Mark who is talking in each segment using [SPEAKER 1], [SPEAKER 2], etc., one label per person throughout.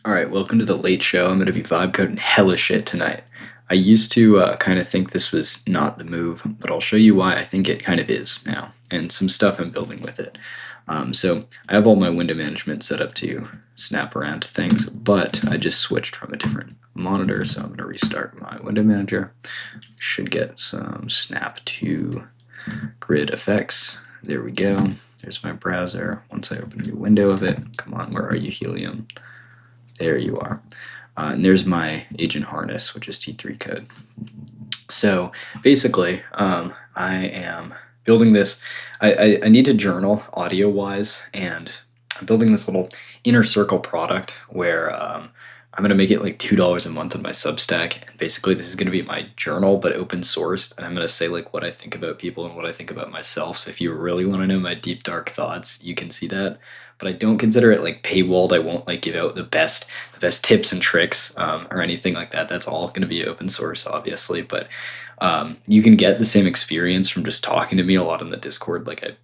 [SPEAKER 1] All right, welcome to the late show. I'm going to be vibe coding hella shit tonight. I used to kind of think this was not the move, but I'll show you why I think it kind of is now, and some stuff I'm building with it. So I have all my window management set up to snap around to things, but I just switched from a different monitor, so I'm going to restart my window manager. Should get some snap to grid effects. There we go. There's my browser. Once I open a new window of it, come on, where are you, Helium? There you are. And there's my agent harness, which is T3 code. So basically, I am building this. I need to journal audio-wise, and I'm building this little inner circle product where I'm going to make it like $2 a month on my Substack. And basically, this is going to be my journal, but open sourced. And I'm going to say like what I think about people and what I think about myself. So if you really want to know my deep, dark thoughts, you can see that. But I don't consider it like paywalled. I won't like give out the best tips and tricks or anything like that. That's all going to be open source, obviously. But you can get the same experience from just talking to me a lot in the Discord. Like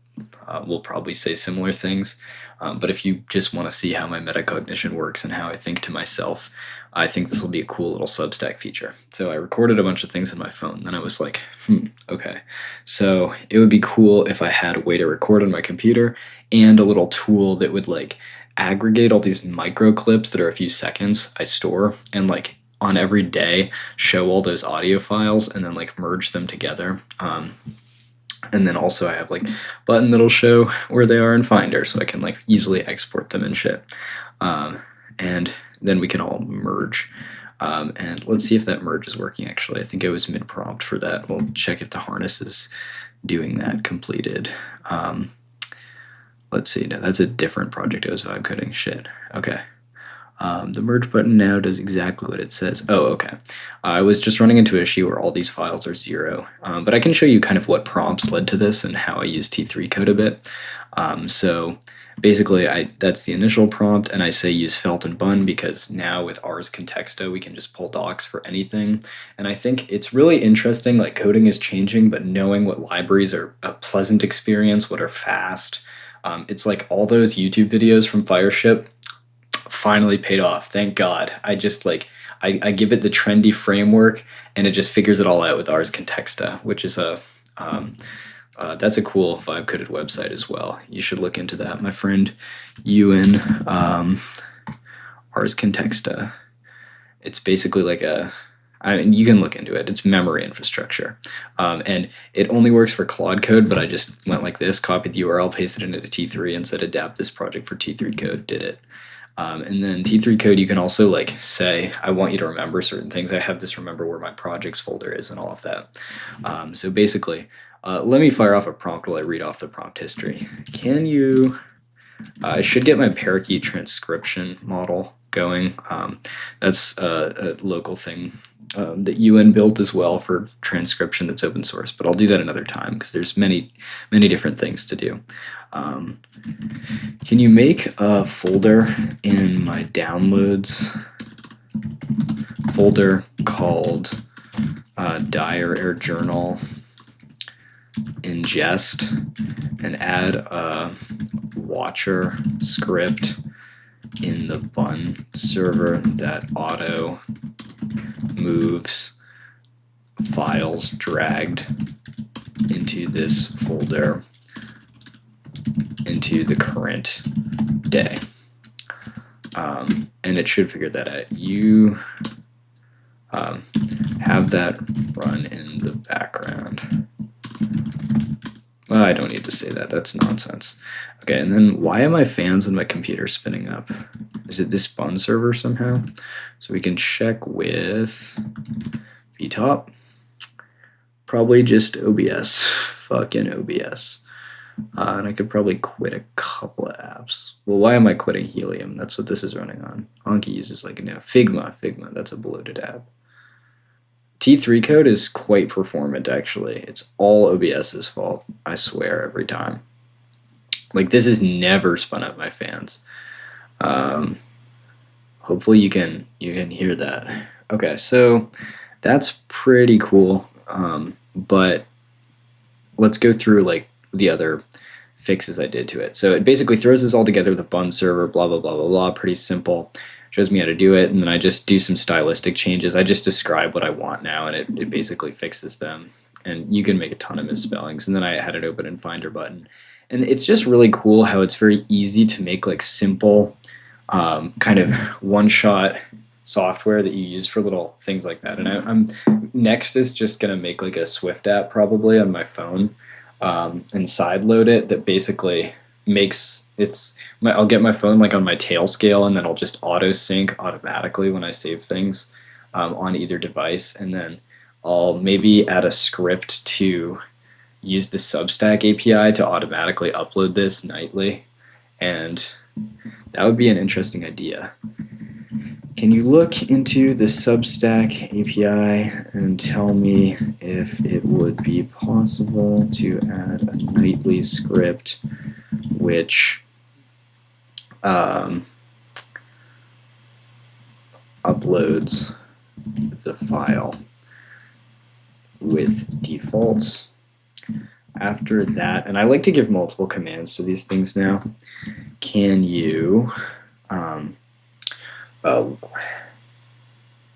[SPEAKER 1] I will probably say similar things. But if you just want to see how my metacognition works and how I think to myself, I think this will be a cool little Substack feature. So I recorded a bunch of things on my phone. Then I was like, okay. So it would be cool if I had a way to record on my computer and a little tool that would like aggregate all these micro clips that are a few seconds I store and like on every day show all those audio files and then like merge them together. And then also I have like a button that'll show where they are in Finder so I can like easily export them and shit. And then we can all merge. And let's see if that merge is working actually. I think I was mid-prompt for that. We'll check if the harness is doing that completed. Let's see, no, that's a different project I was vibe coding. Shit, okay. The merge button now does exactly what it says. Oh, okay. I was just running into an issue where all these files are 0, but I can show you kind of what prompts led to this and how I use T3 code a bit. So basically, that's the initial prompt, and I say use felt and bun because now with Ars Contexto, we can just pull docs for anything. And I think it's really interesting, like coding is changing, but knowing what libraries are a pleasant experience, what are fast. It's like all those YouTube videos from Fireship finally paid off. Thank God. I just like, I give it the trendy framework and it just figures it all out with Ars Contexta, which is that's a cool vibe coded website as well. You should look into that. My friend Ewan, Ars Contexta. It's basically like you can look into it. It's memory infrastructure. And it only works for Claude code, but I just went like this, copied the URL, pasted it into T3 and said adapt this project for T3 code, did it. And then T3 code, you can also like say, I want you to remember certain things. I have this remember where my projects folder is and all of that. So basically, let me fire off a prompt while I read off the prompt history. Can you, I should get my parakeet transcription model going. That's a local thing that UN built as well for transcription that's open source, but I'll do that another time because there's many different things to do. Can you make a folder in my downloads folder called Dire Air Journal ingest and add a watcher script in the bun server that auto moves files dragged into this folder into the current day. And it should figure that out. You have that run in the background. Well, I don't need to say that. That's nonsense. Okay, and then why are my fans on my computer spinning up? Is it this bun server somehow? So we can check with VTop. Probably just OBS. Fucking OBS. And I could probably quit a couple of apps. Well, why am I quitting Helium? That's what this is running on. Anki uses like Figma. That's a bloated app. T3 code is quite performant, actually. It's all OBS's fault, I swear, every time. Like, this has never spun up my fans. Hopefully you can hear that. Okay, so that's pretty cool. But let's go through like the other fixes I did to it. So it basically throws this all together, the bun server, blah, blah, blah, blah, blah, pretty simple. shows me how to do it, and then I just do some stylistic changes. I just describe what I want now, and it basically fixes them. And you can make a ton of misspellings. And then I had it open in Finder button. And it's just really cool how it's very easy to make like simple kind of one-shot software that you use for little things like that. And I'm next is just gonna make like a Swift app probably on my phone and side load it that basically makes I'll get my phone like on my tail scale, and then I'll just auto sync automatically when I save things on either device, and then I'll maybe add a script to use the Substack API to automatically upload this nightly, and that would be an interesting idea. Can you look into the Substack API and tell me if it would be possible to add a nightly script which uploads the file with defaults? After that, and I like to give multiple commands to these things now. Can you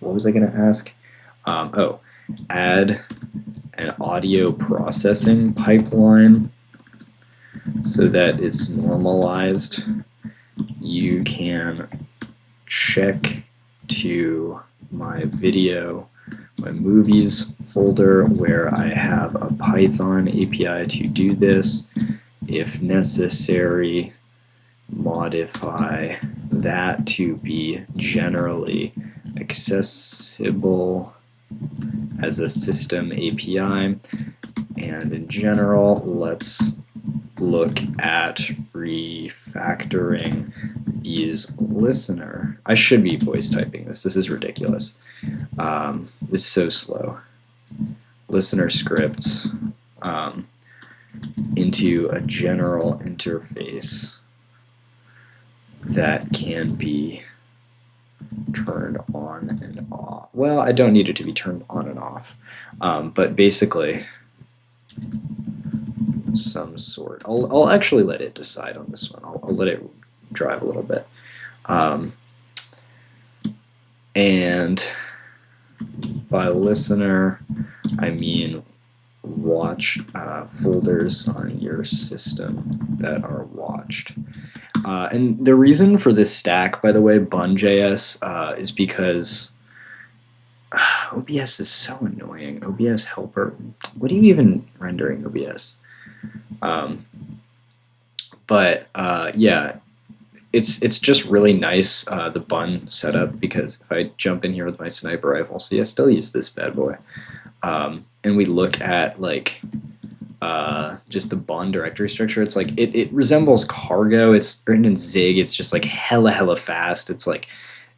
[SPEAKER 1] what was I going to ask? Add an audio processing pipeline so that it's normalized. You can check to my movies folder where I have a Python API to do this. If necessary, modify that to be generally accessible as a system API. And in general, let's look at refactoring these listener. I should be voice typing this. This is ridiculous. It's so slow. Listener scripts into a general interface that can be turned on and off. Well, I don't need it to be turned on and off, but basically some sort. I'll actually let it decide on this one. I'll let it drive a little bit. And by listener, I mean watch folders on your system that are watched. And the reason for this stack, by the way, bun.js, is because OBS is so annoying. OBS helper. What are you even rendering OBS? Yeah, it's just really nice, the bun setup, because if I jump in here with my sniper rifle, see, I still use this bad boy. And we look at like just the bun directory structure. It's like it resembles cargo. It's written in Zig. It's just like hella fast. It's like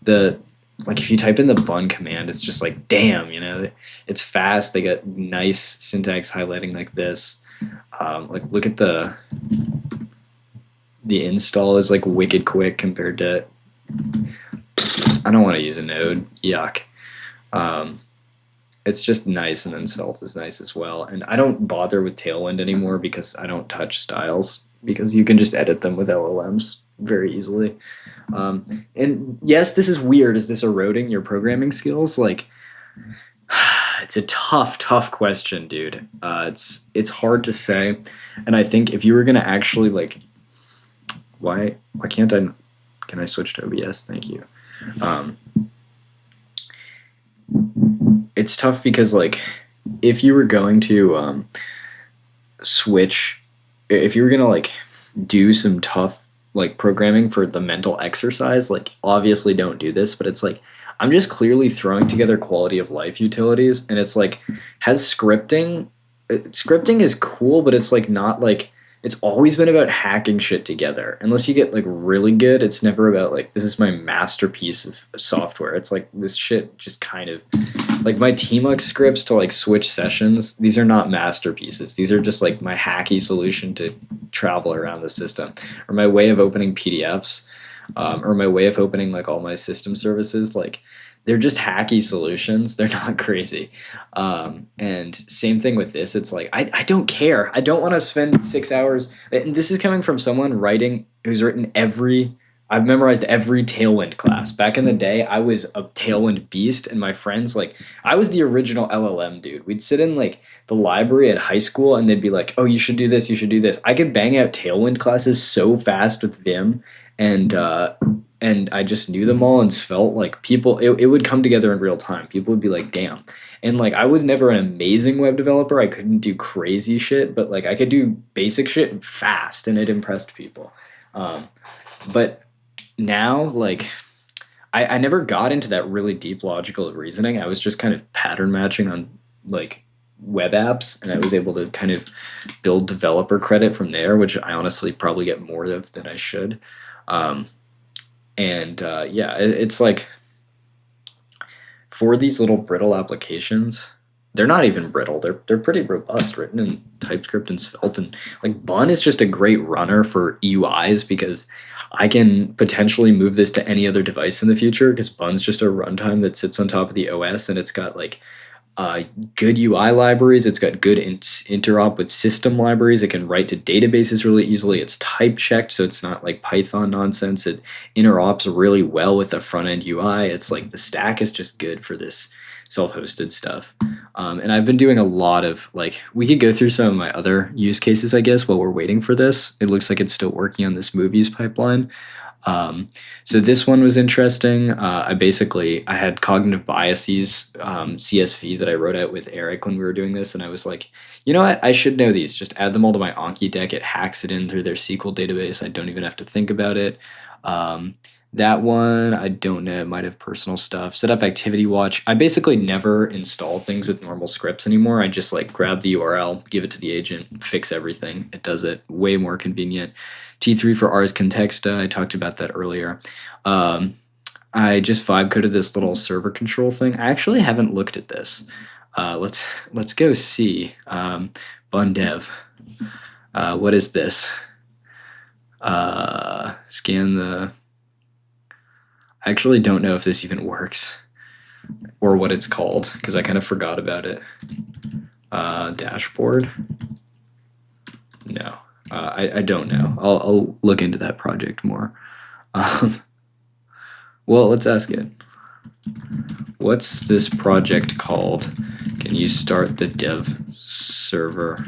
[SPEAKER 1] if you type in the bun command, it's just like, damn, you know, it's fast. They got nice syntax highlighting like this. Like look at the install is like wicked quick compared to, I don't want to use a node. Yuck. It's just nice, and then Svelte is nice as well. And I don't bother with Tailwind anymore because I don't touch styles, because you can just edit them with LLMs very easily. And yes, this is weird. Is this eroding your programming skills? Like, it's a tough question, dude. It's hard to say. And I think if you were gonna actually like, why can't I? Can I switch to OBS? Thank you. It's tough because like if you were going to if you were gonna like do some tough like programming for the mental exercise, like obviously don't do this, but it's like I'm just clearly throwing together quality of life utilities, and it's like has scripting is cool, but it's like not like, it's always been about hacking shit together. Unless you get like really good, it's never about like, this is my masterpiece of software. It's like this shit just kind of like my Tmux scripts to like switch sessions. These are not masterpieces. These are just like my hacky solution to travel around the system, or my way of opening PDFs, or my way of opening like all my system services. Like they're just hacky solutions. They're not crazy. And same thing with this. It's like, I don't care. I don't want to spend 6 hours. And this is coming from someone who's written every I've memorized every Tailwind class. Back in the day, I was a Tailwind beast, and my friends, like, I was the original LLM dude. We'd sit in, like, the library at high school, and they'd be like, oh, you should do this, you should do this. I could bang out Tailwind classes so fast with Vim, and, and I just knew them all and felt like people, it would come together in real time. People would be like, damn. And, like, I was never an amazing web developer. I couldn't do crazy shit, but, like, I could do basic shit fast, and it impressed people. But now, like, I never got into that really deep logical reasoning. I was just kind of pattern matching on, like, web apps, and I was able to kind of build developer credit from there, which I honestly probably get more of than I should. Um, yeah, it's like for these little brittle applications, they're not even brittle. They're pretty robust, written in TypeScript and Svelte, and like Bun is just a great runner for UIs because I can potentially move this to any other device in the future because Bun's just a runtime that sits on top of the OS, and it's got like good UI libraries. It's got good interop with system libraries. It can write to databases really easily. It's type checked, so it's not like Python nonsense. It interops really well with the front end UI. It's like the stack is just good for this self-hosted stuff. And I've been doing a lot of like, we could go through some of my other use cases, I guess, while we're waiting for this. It looks like it's still working on this movies pipeline. So this one was interesting. I had cognitive biases, CSV that I wrote out with Eric when we were doing this, and I was like, you know what, I should know these. Just add them all to my Anki deck. It hacks it in through their SQL database. I don't even have to think about it. That one, I don't know. It might have personal stuff. Set up activity watch. I basically never install things with normal scripts anymore. I just like grab the URL, give it to the agent, fix everything. It does it way more convenient. T3 for Ars Contexta. I talked about that earlier. I just vibe coded this little server control thing. I actually haven't looked at this. Let's go see. Bun dev. What is this? Scan the. I actually don't know if this even works or what it's called because I kind of forgot about it. Dashboard. No, I don't know. I'll look into that project more. Well, let's ask it. What's this project called? Can you start the dev server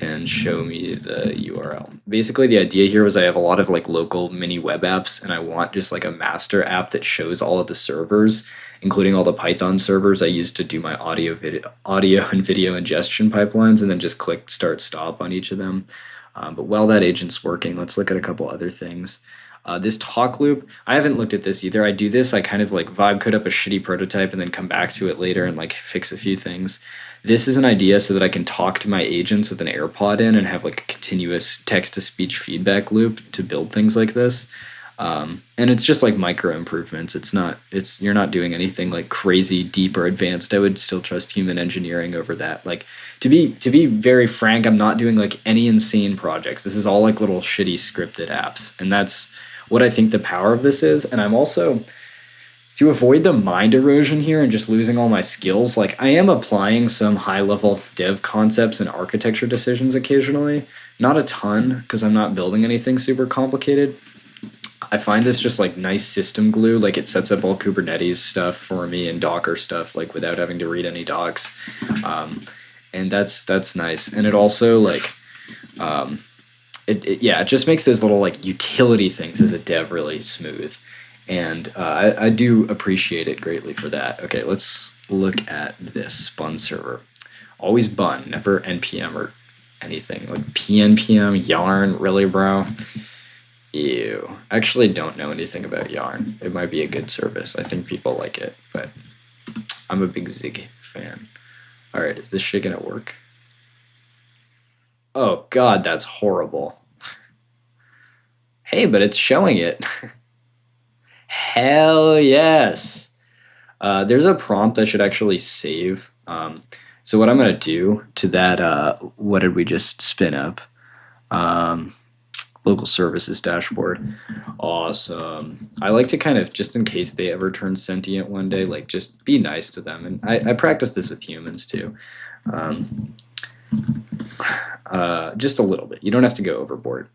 [SPEAKER 1] and show me the URL? Basically, the idea here was I have a lot of like local mini web apps, and I want just like a master app that shows all of the servers, including all the Python servers I use to do my audio and video ingestion pipelines, and then just click start stop on each of them. But while that agent's working, let's look at a couple other things. This talk loop, I haven't looked at this either. I do this, I kind of like vibe code up a shitty prototype and then come back to it later and like fix a few things. This is an idea so that I can talk to my agents with an AirPod in and have like a continuous text-to-speech feedback loop to build things like this. And it's just like micro improvements. You're not doing anything like crazy, deep, or advanced. I would still trust human engineering over that. Like to be very frank, I'm not doing like any insane projects. This is all like little shitty scripted apps, and that's what I think the power of this is. And I'm also, to avoid the mind erosion here and just losing all my skills, like I am applying some high-level dev concepts and architecture decisions occasionally. Not a ton, because I'm not building anything super complicated. I find this just like nice system glue. Like it sets up all Kubernetes stuff for me and Docker stuff, like without having to read any docs. And that's nice. And it also like, it just makes those little like utility things as a dev really smooth. And I do appreciate it greatly for that. Okay, let's look at this Bun server. Always Bun, never NPM or anything. Like PNPM, Yarn, really, bro? Ew. I actually don't know anything about Yarn. It might be a good service. I think people like it, but I'm a big Zig fan. All right, is this shit gonna work? Oh God, that's horrible. Hey, but it's showing it. Hell yes. There's a prompt I should actually save. So what I'm going to do to that, what did we just spin up? Local services dashboard. Awesome. I like to kind of, just in case they ever turn sentient one day, like just be nice to them. And I practice this with humans too. just a little bit. You don't have to go overboard.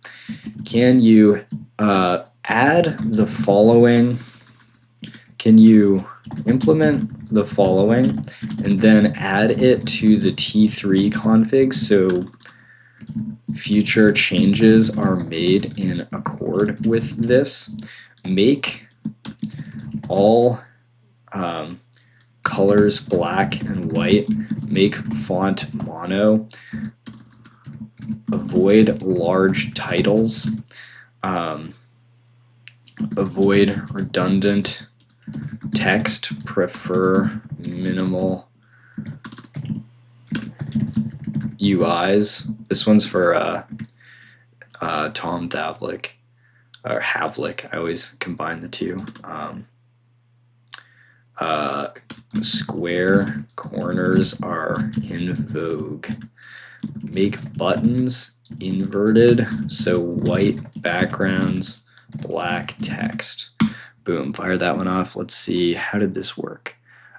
[SPEAKER 1] Can you add the following? Can you implement the following and then add it to the T3 config so future changes are made in accord with this? Make all colors black and white. Make font mono. Avoid large titles. Avoid redundant text. Prefer minimal UIs. This one's for Tom Havlick, or Havlick. I always combine the two. Square corners are in vogue. Make buttons inverted, so white backgrounds, black text. Boom, fire that one off. Let's see, how did this work?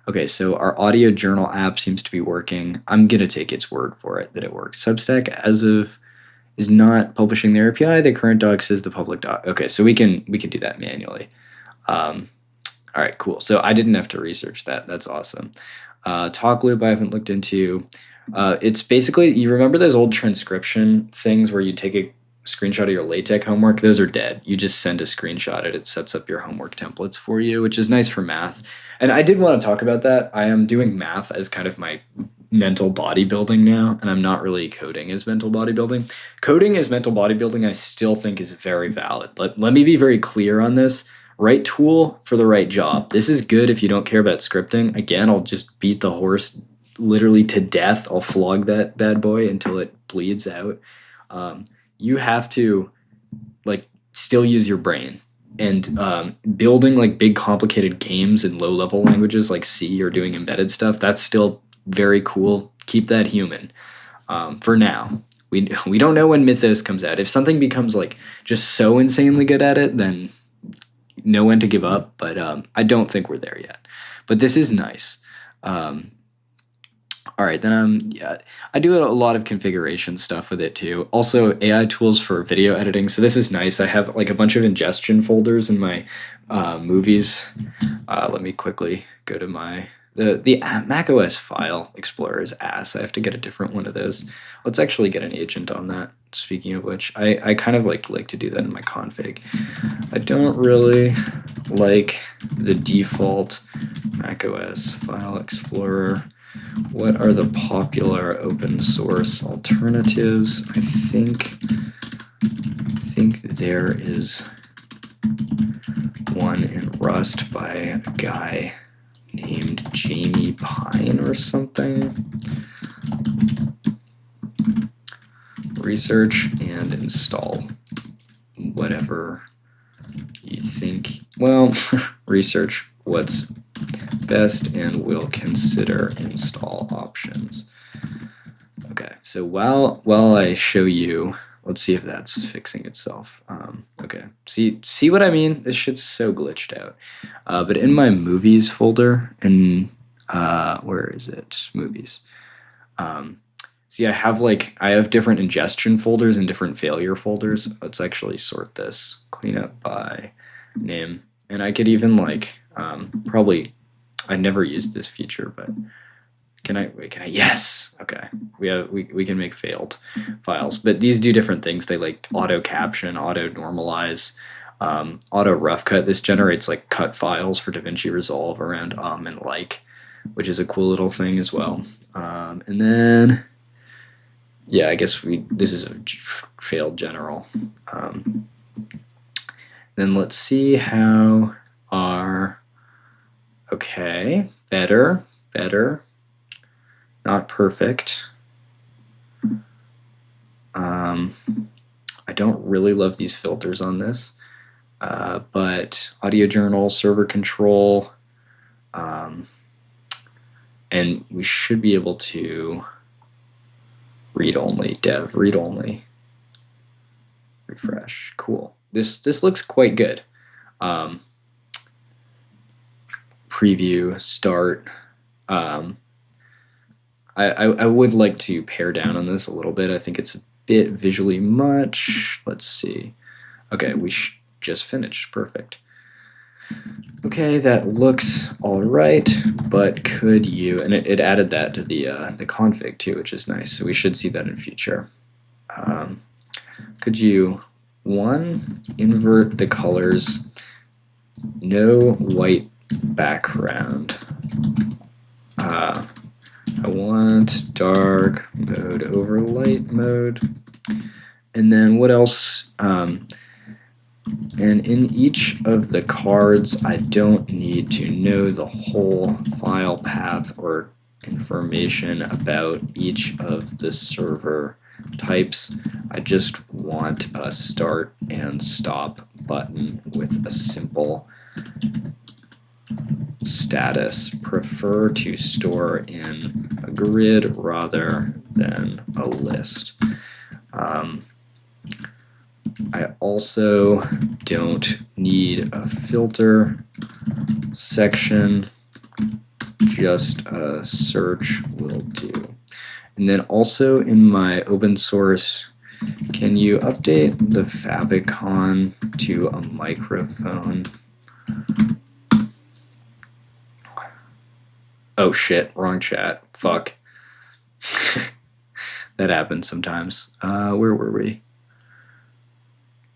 [SPEAKER 1] Okay, so our audio journal app seems to be working. I'm gonna take its word for it that it works. Substack as of is not publishing their API. The current doc says the public doc. Okay, so we can do that manually. All right, cool. So I didn't have to research that. That's awesome. Talk loop I haven't looked into. It's basically, you remember those old transcription things where you take a screenshot of your LaTeX homework? Those are dead. You just send a screenshot and it sets up your homework templates for you, which is nice for math. And I did want to talk about that. I am doing math as kind of my mental bodybuilding now, and I'm not really coding as mental bodybuilding. Coding as mental bodybuilding I still think is very valid. Let me be very clear on this. Right tool for the right job. This is good if you don't care about scripting. Again, I'll just beat the horse literally to death. I'll flog that bad boy until it bleeds out. You have to still use your brain. And building big complicated games in low level languages like C or doing embedded stuff, that's still very cool. Keep that human for now. We don't know when Mythos comes out. If something becomes just so insanely good at it, then know when to give up, but I don't think we're there yet. But this is nice. All right, then I do a lot of configuration stuff with it too. Also, AI tools for video editing. So this is nice. I have a bunch of ingestion folders in my movies. Let me quickly go to the macOS file explorer is ass. I have to get a different one of those. Let's actually get an agent on that. Speaking of which, I kind of like to do that in my config. I don't really like the default macOS file explorer. What are the popular open source alternatives? I think there is one in Rust by a guy named Jamie Pine or something. Research and install whatever you think. Well, research what's best and we'll consider install options. Okay, so while I show you, let's see if that's fixing itself. Okay, see what I mean? This shit's so glitched out. But in my movies folder, where is it? Movies. See, I have different ingestion folders and different failure folders. Let's actually sort this. Clean up by name. And I could even probably, I never used this feature, but can I, yes. Okay. We can make failed files, but these do different things. They auto caption, auto normalize, auto rough cut. This generates cut files for DaVinci Resolve around and which is a cool little thing as well. And then, yeah, I guess this is a failed general. Then let's see how okay, better, not perfect. I don't really love these filters on this, but audio journal, server control, and we should be able to read only, dev, read only, refresh, cool. This looks quite good. Preview, start. I would like to pare down on this a little bit. I think it's a bit visually much. Let's see. Okay, we just finished. Perfect. Okay, that looks all right, but could you, and it added that to the config too, which is nice, so we should see that in future. Could you, one, invert the colors, no white background. I want dark mode over light mode. And then what else? And in each of the cards, I don't need to know the whole file path or information about each of the server types. I just want a start and stop button with a simple status. Prefer to store in a grid rather than a list. I also don't need a filter section, just a search will do. And then also in my open source, can you update the favicon to a microphone? Oh shit, wrong chat. Fuck. That happens sometimes. Where were we?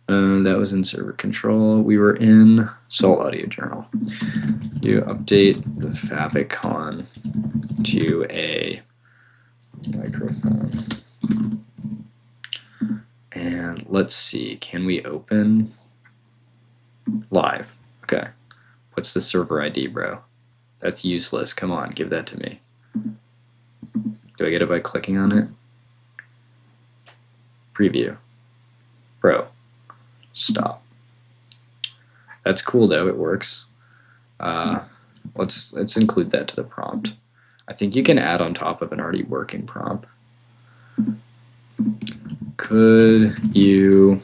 [SPEAKER 1] That was in server control. We were in Salt Audio Journal. You update the favicon to a microphone. And let's see, can we open live? Okay. What's the server ID, bro? That's useless. Come on, give that to me. Do I get it by clicking on it? Preview. Bro. Stop. That's cool though, it works. Let's include that to the prompt. I think you can add on top of an already working prompt. Could you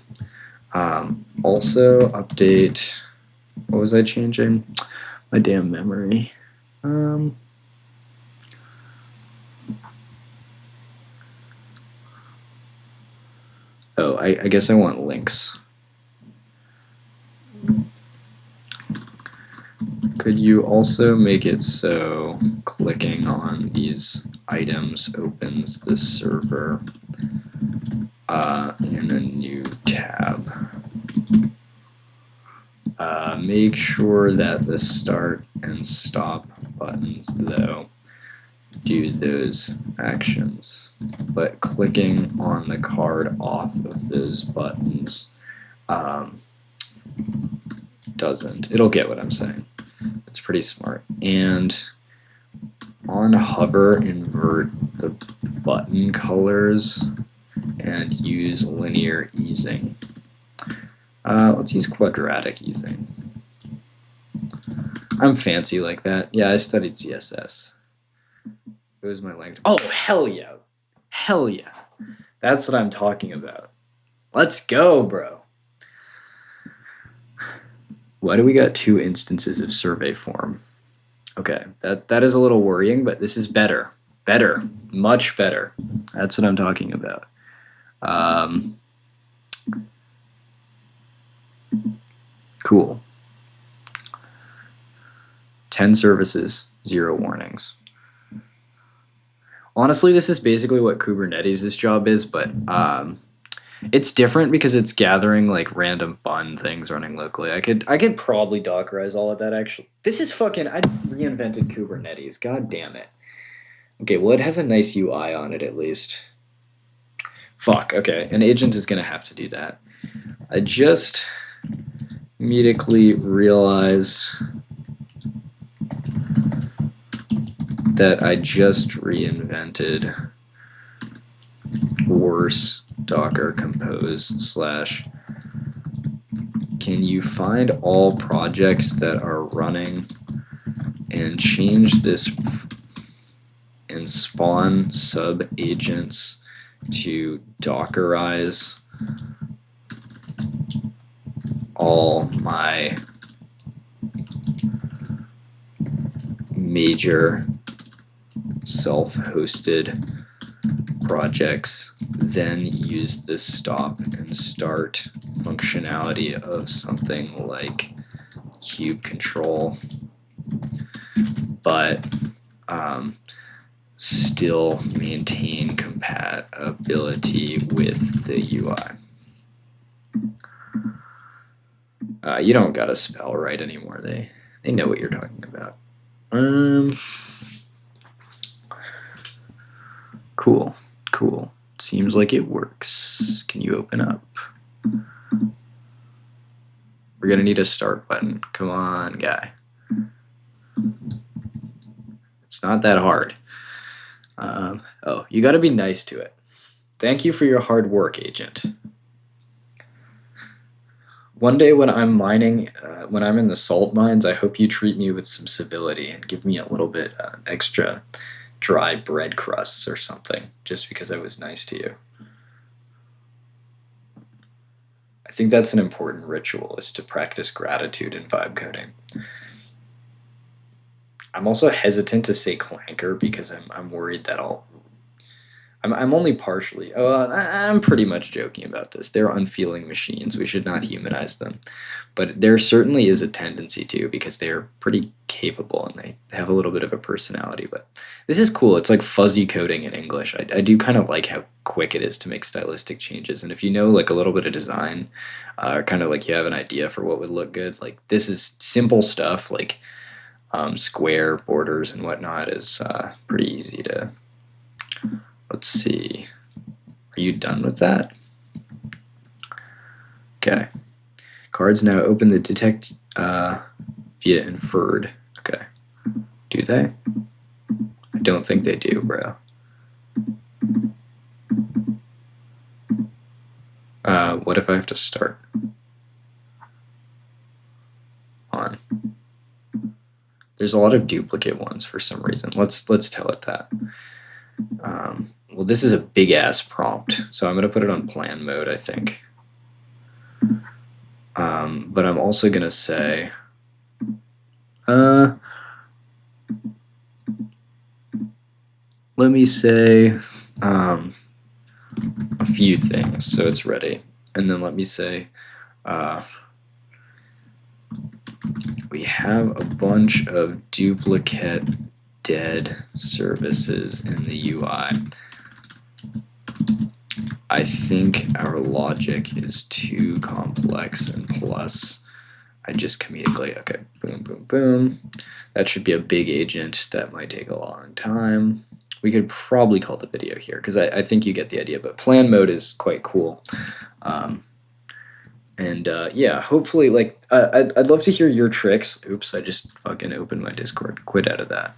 [SPEAKER 1] also update, what was I changing? My damn memory. Oh, I guess I want links. Could you also make it so clicking on these items opens the server in a new tab? Make sure that the start and stop buttons, though, do those actions, but clicking on the card off of those buttons doesn't. It'll get what I'm saying. It's pretty smart. And on hover, invert the button colors and use linear easing. Let's use quadratic easing. I'm fancy like that. Yeah, I studied CSS. It was my language. Oh, hell yeah. Hell yeah. That's what I'm talking about. Let's go, bro. Why do we got 2 instances of survey form? Okay, that is a little worrying, but this is better. Better. Much better. That's what I'm talking about. Cool. 10 services, 0 warnings. Honestly, this is basically what Kubernetes' job is, but it's different because it's gathering like random fun things running locally. I could probably Dockerize all of that actually. This is fucking, I reinvented Kubernetes. God damn it. Okay, well it has a nice UI on it at least. Fuck, okay, an agent is gonna have to do that. I just immediately realized that I just reinvented worse docker compose slash can you find all projects that are running and change this and spawn sub agents to Dockerize all my major self-hosted projects, then use this stop and start functionality of something like cube control, but still maintain compatibility with the UI. You don't gotta spell right anymore. They know what you're talking about. Cool. Seems like it works. Can you open up? We're gonna need a start button. Come on, guy. It's not that hard. Oh, you gotta be nice to it. Thank you for your hard work, agent. One day when I'm mining, when I'm in the salt mines, I hope you treat me with some civility and give me a little bit extra dry bread crusts or something, just because I was nice to you. I think that's an important ritual, is to practice gratitude in vibe coding. I'm also hesitant to say clanker because I'm worried that I'm only partially. I'm pretty much joking about this. They're unfeeling machines. We should not humanize them. But there certainly is a tendency to, because they're pretty capable and they have a little bit of a personality. But this is cool. It's like fuzzy coding in English. I do kind of like how quick it is to make stylistic changes. And if you know like a little bit of design, kind of like you have an idea for what would look good, like this is simple stuff like square borders and whatnot is pretty easy to. Let's see. Are you done with that? Okay. Cards now open the detect via inferred. Okay. Do they? I don't think they do, bro. What if I have to start on? There's a lot of duplicate ones for some reason. Let's tell it that. Well, this is a big ass prompt, so I'm going to put it on plan mode, I think. But I'm also going to say, let me say a few things so it's ready. And then let me say, we have a bunch of duplicate dead services in the UI. I think our logic is too complex, and plus I just comedically, okay, boom, boom, boom. That should be a big agent. That might take a long time. We could probably call the video here because I think you get the idea, but plan mode is quite cool. Yeah, hopefully, like, I'd love to hear your tricks. Oops, I just fucking opened my Discord. Quit out of that.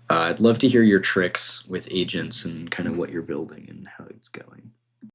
[SPEAKER 1] I'd love to hear your tricks with agents and kind of what you're building and how it's going.